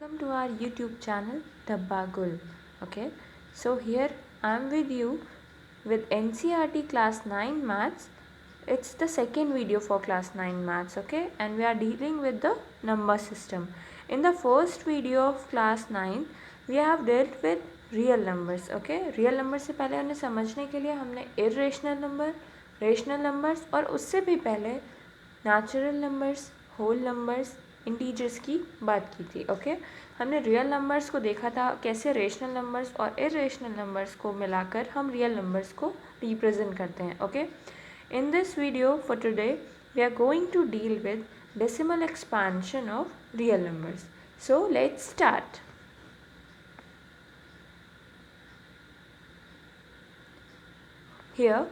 Welcome to our YouTube channel Dabbagul. Okay, so here I am with you with NCERT class 9 maths. It's the second video for class 9 maths, okay, and we are dealing with the number system. In the first video of class 9 we have dealt with real numbers. Okay, real numbers से पहले उन्हें समझने के लिए हमने irrational number, rational numbers और उससे भी पहले natural numbers, whole numbers, integers की बात की थी. ओके, हमने रियल नंबर्स को देखा था कैसे रेशनल नंबर्स और इरेशनल नंबर्स को मिलाकर हम रियल नंबर्स को रिप्रेजेंट करते हैं. Okay, in this video for today we are going to deal with decimal expansion of real numbers. So let's start. Here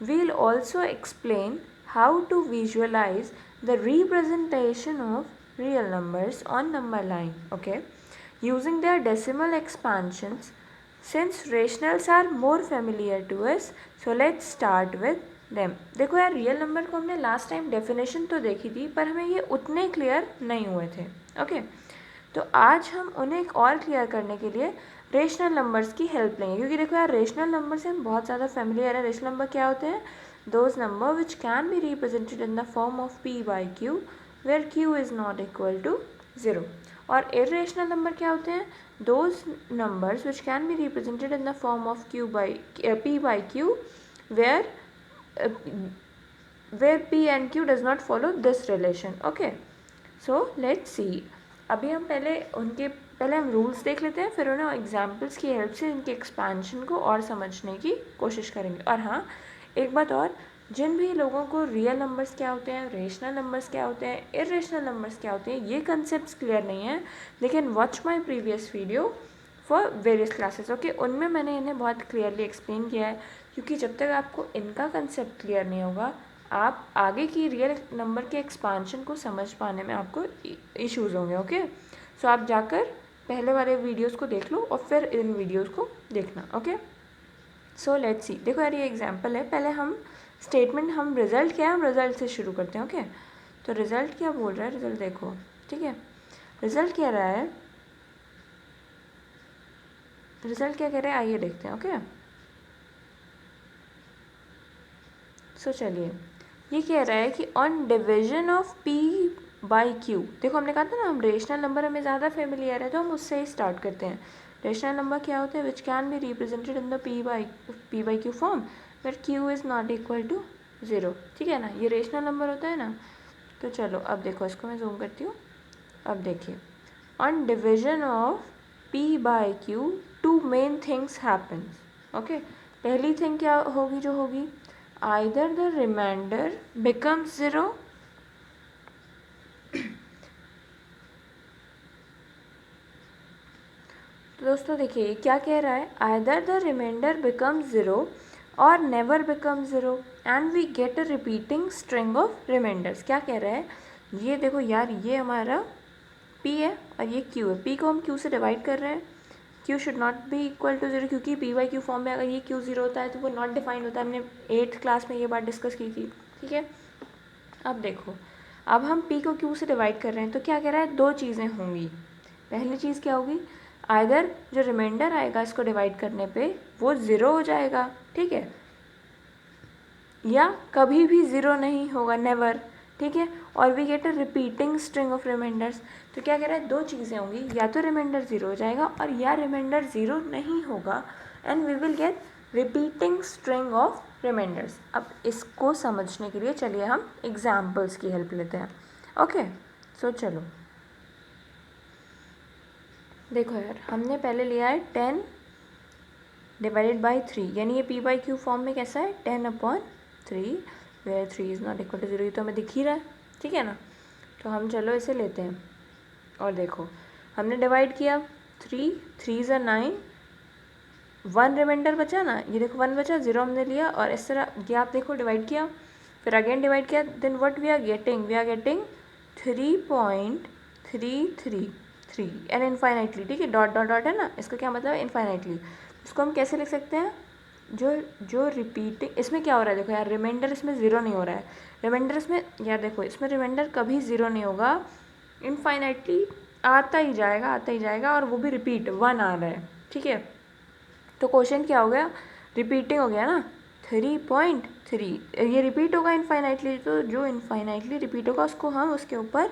we'll also explain how to visualize the representation of real numbers on number line, okay, using their decimal expansions. Since rationals are more familiar to us, so let's start with them. देखो यार, real number को हमने last time definition तो देखी थी पर हमें ये उतने क्लियर नहीं हुए थे. ओके, तो आज हम उन्हें और क्लियर करने के लिए रेशनल नंबर्स की हेल्प लेंगे, क्योंकि देखो यार रेशनल नंबर से हम बहुत ज़्यादा फेमिलियर है. रेशनल नंबर क्या होते हैं? Those number which can be represented in the form of p by q where q is not equal to 0. और इरेशनल नंबर क्या होते हैं? Those numbers which can be represented in the form of p by q where p and q does not follow this relation. Okay, so let's see. अभी हम पहले हम rules देख लेते हैं, फिर उन्हें एग्जाम्पल्स की हेल्प से इनके एक्सपेंशन को और समझने की कोशिश करेंगे. और हाँ, एक बात और, जिन भी लोगों को रियल नंबर्स क्या होते हैं, रेशनल नंबर्स क्या होते हैं, इरेशनल नंबर्स क्या होते हैं, ये कंसेप्ट क्लियर नहीं है, लेकिन watch my previous video for various classes. Okay, उनमें मैंने इन्हें बहुत क्लियरली एक्सप्लेन किया है, क्योंकि जब तक आपको इनका कंसेप्ट क्लियर नहीं होगा आप आगे की रियल नंबर के एक्सपांशन को समझ पाने में आपको इश्यूज़ होंगे. ओके, सो आप जाकर पहले वाले वीडियोस को देख लो और फिर इन वीडियोस को देखना. ओके, सो लेट्स सी. देखो यार, ये एग्जांपल है. पहले हम स्टेटमेंट, हम रिजल्ट क्या है, हम रिजल्ट से शुरू करते हैं. ओके, तो रिजल्ट क्या बोल रहा है? रिजल्ट देखो, ठीक है, रिजल्ट कह रहा है, रिजल्ट क्या कह रहा है आइए देखते हैं. ओके, सो चलिए, ये कह रहा है कि on division of p by q. देखो हमने कहा था ना, हम रेशनल नंबर हमें ज़्यादा फेमिलियर है तो हम उससे ही स्टार्ट करते हैं. रेशनल नंबर क्या होते हैं? Which can be represented in the p by q form where q is not equal to 0. ठीक है ना, ये रेशनल नंबर होता है ना. तो चलो अब देखो, इसको मैं जूम करती हूँ. अब देखिए, on division of p by q two main things happens. Okay, पहली थिंग क्या होगी जो होगी? either the remainder becomes 0 तो दोस्तों देखिए क्या कह रहा है, either the remainder becomes 0 or never becomes 0 and we get a repeating string of remainders. क्या कह रहा है ये? देखो यार, ये हमारा p है और ये q है. p को हम q से डिवाइड कर रहे हैं. q should not be equal to 0, क्योंकि p बाई q फॉर्म में अगर ये q 0 होता है तो वो नॉट डिफाइंड होता है. हमने 8th क्लास में ये बात डिस्कस की थी. ठीक है, अब देखो, अब हम p को q से डिवाइड कर रहे हैं तो क्या कह रहा है? दो चीज़ें होंगी. पहली चीज़ क्या होगी? आइदर जो रिमाइंडर आएगा इसको डिवाइड करने पे वो 0 हो जाएगा, ठीक है, या कभी भी 0 नहीं होगा, नेवर. ठीक है, और we get a repeating string of remainders. तो क्या कह रहा है? दो चीज़ें होंगी, या तो रिमाइंडर 0 हो जाएगा और या रिमाइंडर 0 नहीं होगा and we will get repeating string of reminders. अब इसको समझने के लिए चलिए हम एग्जाम्पल्स की हेल्प लेते हैं. ओके, सो चलो देखो यार, हमने पहले लिया है 10 डिवाइडेड बाई 3, यानी ये p बाई q फॉर्म में कैसा है? 10/3 where 3 is not equal to 0. ये तो हमें दिख ही रहा है, ठीक है ना. तो हम चलो इसे लेते हैं और देखो, हमने डिवाइड किया 3 ज़ा 9, 1 रिमाइंडर बचा ना, ये देखो 1 बचा, 0 हमने लिया और इस तरह ये आप देखो डिवाइड किया, फिर अगेन डिवाइड किया, then what we are getting? 3.333 and infinitely. ठीक है, डॉट डॉट डॉट है ना, इसका क्या मतलब है? इनफाइनाइटली. इसको हम कैसे लिख सकते हैं? जो रिपीटिंग, इसमें क्या हो रहा है? देखो यार, रिमाइंडर इसमें 0 नहीं हो रहा है. रिमाइंडर इसमें, यार देखो, इसमें रिमाइंडर कभी 0 नहीं होगा. इनफाइनाइटली आता ही जाएगा और वो भी रिपीट 1 आ रहा है, ठीक है। तो क्वेश्चन क्या हो गया, रिपीटिंग हो गया ना, 3.3 ये रिपीट होगा इनफाइनाइटली, तो जो इनफाइनाइटली रिपीट होगा उसको हम उसके ऊपर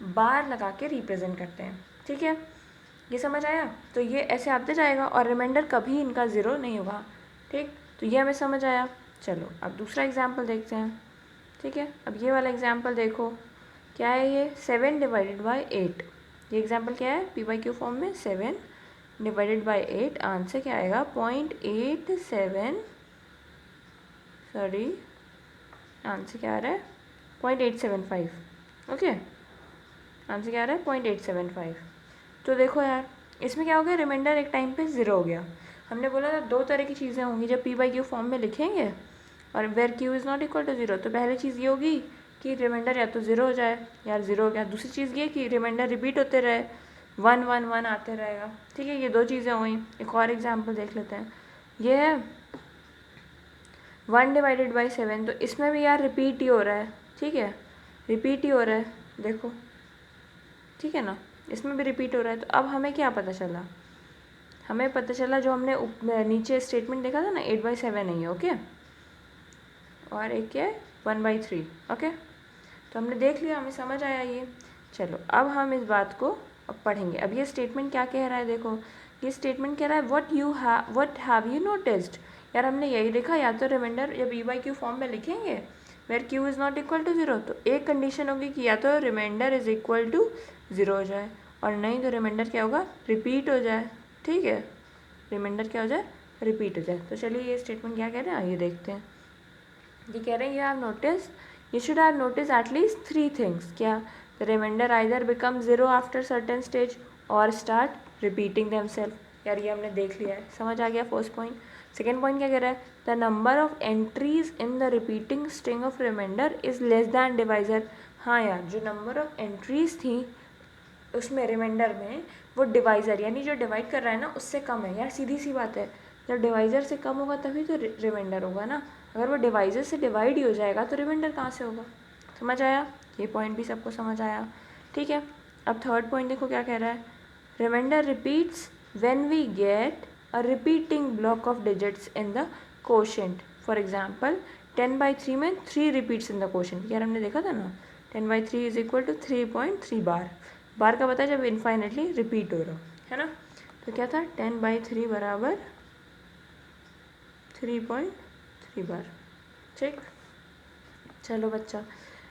बार लगा के रिप्रेजेंट करते हैं, ठीक है। ये समझ आया, तो ये ऐसे आते जाएगा और रिमाइंडर कभी इनका ज़ीरो नहीं होगा, ठीक। तो ये हमें समझ आया। चलो अब दूसरा एग्जाम्पल देखते हैं, ठीक है। अब ये वाला एग्जाम्पल देखो, क्या है ये, 7 डिवाइडेड बाई 8। ये एग्जाम्पल क्या है, P/Q फॉर्म में 7 डिवाइडेड बाई 8, आंसर क्या आएगा 0.87, सॉरी आंसर क्या आ रहा है 0.875, ओके। आंसर क्या आ रहा है 0.875। तो देखो यार इसमें क्या हो गया, रिमाइंडर एक टाइम पे ज़ीरो हो गया। हमने बोला था दो तरह की चीज़ें होंगी जब P/Q फॉर्म में लिखेंगे और where Q is not equal to zero, तो पहली चीज़ ये होगी कि रिमाइंडर या तो ज़ीरो हो जाए, यार ज़ीरो हो गया। दूसरी चीज़ ये कि रिमाइंडर रिपीट होते रहे, 1 1 1 आते रहेगा, ठीक है। ये दो चीज़ें हुई। एक और एग्जाम्पल देख लेते हैं, ये है 1 डिवाइडेड बाई 7, तो इसमें भी यार रिपीट ही हो रहा है, ठीक है, रिपीट ही हो रहा है, देखो, ठीक है ना, इसमें भी रिपीट हो रहा है। तो अब हमें क्या पता चला, हमें पता चला जो हमने नीचे स्टेटमेंट देखा था ना 8/7 है ये, ओके, और एक क्या है 1/3, ओके। तो हमने देख लिया, हमें समझ आया ये। चलो अब हम इस बात को अब पढ़ेंगे। अब ये स्टेटमेंट क्या कह रहा है, देखो ये स्टेटमेंट कह रहा है व्हाट हैव यू नोटिस्ड। यार हमने यही देखा, या तो रिमाइंडर जब P/Q फॉर्म में लिखेंगे where Q is not equal to zero, तो एक कंडीशन होगी कि या तो reminder is equal to zero हो जाए, और नहीं तो रिमाइंडर क्या होगा, रिपीट हो जाए, ठीक है, रिमाइंडर क्या हो जाए, रिपीट हो जाए। तो चलिए ये स्टेटमेंट क्या कह रहे हैं आइए देखते हैं। ये कह रहे हैं you should have noticed at least 3 things, क्या, the remainder either become zero after certain stage or start repeating themselves। यार ये हमने देख लिया है, समझ आ गया फर्स्ट पॉइंट। सेकेंड पॉइंट क्या कह रहा है, the number of entries in the repeating string of remainder is less than divisor। हाँ यार जो नंबर ऑफ एंट्रीज थी उसमें रिमाइंडर में वो डिवाइज़र यानी जो डिवाइड कर रहा है ना उससे कम है। यार सीधी सी बात है, जब डिवाइज़र से कम होगा तभी तो रिमाइंडर होगा ना, अगर वो डिवाइज़र से डिवाइड ही हो जाएगा तो रिमाइंडर कहाँ से होगा। समझ आया, ये पॉइंट भी सबको समझ आया, ठीक है। अब थर्ड पॉइंट देखो क्या कह रहा है, reminder repeats when we get a repeating block of digits in the quotient. For example 10/3 में 3 रिपीट्स इन द कोशेंट, यार हमने देखा था ना 10/3 इज इक्वल टू 3.3 बार का पता है जब इनफाइनेटली रिपीट हो रहा है ना। तो क्या था 10/3 बराबर 3.3 बार, ठीक। चलो बच्चा,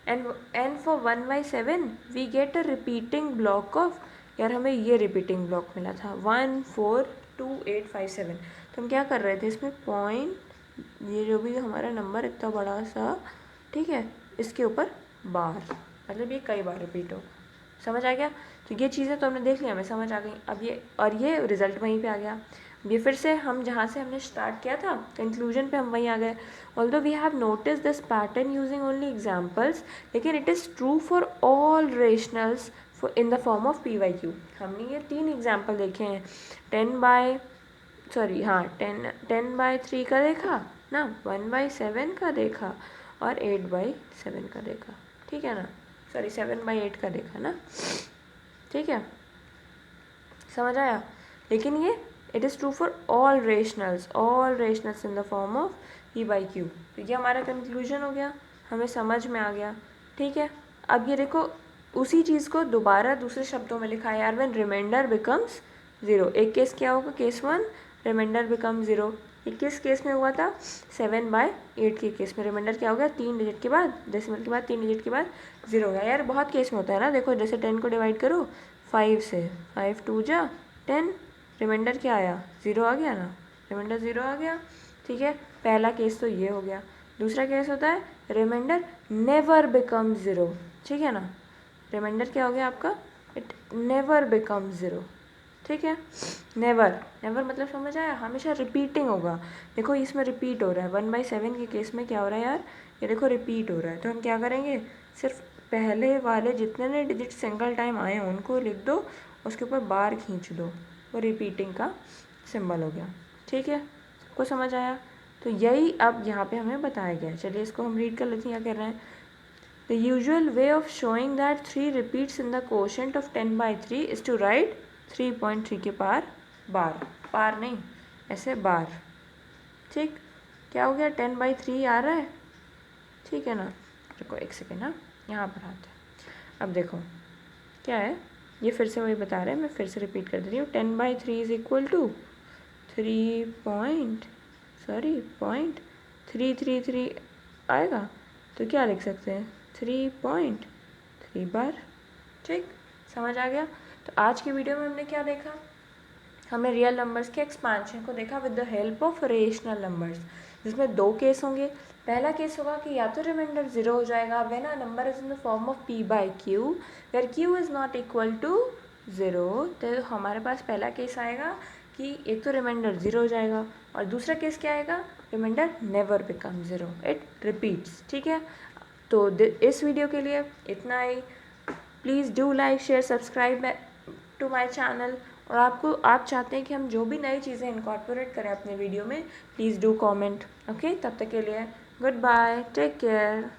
and for 1/7 we get a repeating block of, यार हमें ये रिपीटिंग ब्लॉक मिला था 1 4 2 8 5 7। तो हम क्या कर रहे थे इसमें पॉइंट, ये जो भी हमारा नंबर इतना बड़ा सा, ठीक है, इसके ऊपर बार, मतलब ये कई बार रिपीट हो। समझ आ गया, तो ये चीज़ें तो हमने देख लिया, हमें समझ आ गई। अब ये और ये रिजल्ट वहीं पे आ गया। ये फिर से हम जहाँ से हमने स्टार्ट किया था कंक्लूजन पे हम वहीं आ गए। Although we have notice this pattern using only examples, लेकिन it is true for all rationals in the form of P/Q। हमने ये 3 एग्जाम्पल देखे हैं, 10/3 का देखा ना, 1/7 का देखा और 8/7 का देखा, ठीक है ना, सॉरी 7/8 का देखा ना, ठीक है, समझ आया। लेकिन ये it is true for all rationals in the form of P/Q। तो ये हमारा कंक्लूजन हो गया, हमें समझ में आ गया, ठीक है। अब ये देखो उसी चीज़ को दोबारा दूसरे शब्दों में लिखा है यार, व्हेन रिमाइंडर बिकम्स ज़ीरो। एक केस क्या होगा, केस 1 रिमाइंडर बिकम ज़ीरो। ये किस केस में हुआ था, 7/8 के केस में रिमाइंडर क्या हो गया, 3 डिजिट के बाद, डेसिमल के बाद 3 डिजिट के बाद ज़ीरो हो गया। यार बहुत केस में होता है ना, देखो जैसे 10 को डिवाइड करो 5 से, 5 2 जा 10, रिमाइंडर क्या आया, ज़ीरो आ गया ना, रिमाइंडर ज़ीरो आ गया, ठीक है। पहला केस तो ये हो गया। दूसरा केस होता है रिमाइंडर नेवर बिकम ज़ीरो, ठीक है ना, रिमाइंडर क्या हो गया आपका, इट नेवर बिकम ज़ीरो, ठीक है। नेवर मतलब समझ आया, हमेशा रिपीटिंग होगा। देखो इसमें रिपीट हो रहा है, 1/7 के केस में क्या हो रहा है यार, ये देखो रिपीट हो रहा है। तो हम क्या करेंगे, सिर्फ पहले वाले जितने ने डिजिट सिंगल टाइम आए हैं उनको लिख दो, उसके ऊपर बार खींच दो, वो रिपीटिंग का सिंबल हो गया, ठीक है। सबको समझ आया। तो यही अब यहाँ पे हमें बताया गया है। चलिए इसको हम रीड कर लेते हैं, क्या कह रहे हैं, the usual way of showing that 3 repeats in the quotient of 10/3 is to write 3.3 के पार पार नहीं, ऐसे बार। ठीक, क्या हो गया, 10/3 आ रहा है, ठीक है ना। रुको एक सेकेंड, हाँ यहाँ पर आते हैं। अब देखो क्या है, ये फिर से वही बता रहे हैं, मैं फिर से रिपीट कर दे रही हूँ। 10/3 इज इक्वल टू 3.333 आएगा, तो क्या लिख सकते हैं, 3.3 बार। ठीक, समझ आ गया। तो आज की वीडियो में हमने क्या देखा, हमने रियल नंबर्स के एक्सपांशन को देखा with the help of rational numbers, जिसमें 2 केस होंगे। पहला केस होगा कि या तो रिमाइंडर 0 हो जाएगा when a number is in the form of p/q where q is not equal to 0। तो हमारे पास पहला केस आएगा कि एक तो रिमाइंडर 0 हो जाएगा, और दूसरा केस क्या आएगा, reminder never become 0, it repeats. ठीक है, तो इस वीडियो के लिए इतना ही। Please do like share subscribe to my channel. और आप चाहते हैं कि हम जो भी नई चीज़ें इनकॉर्पोरेट करें अपने वीडियो में, प्लीज़ डू कमेंट। ओके, तब तक के लिए गुड बाय, टेक केयर।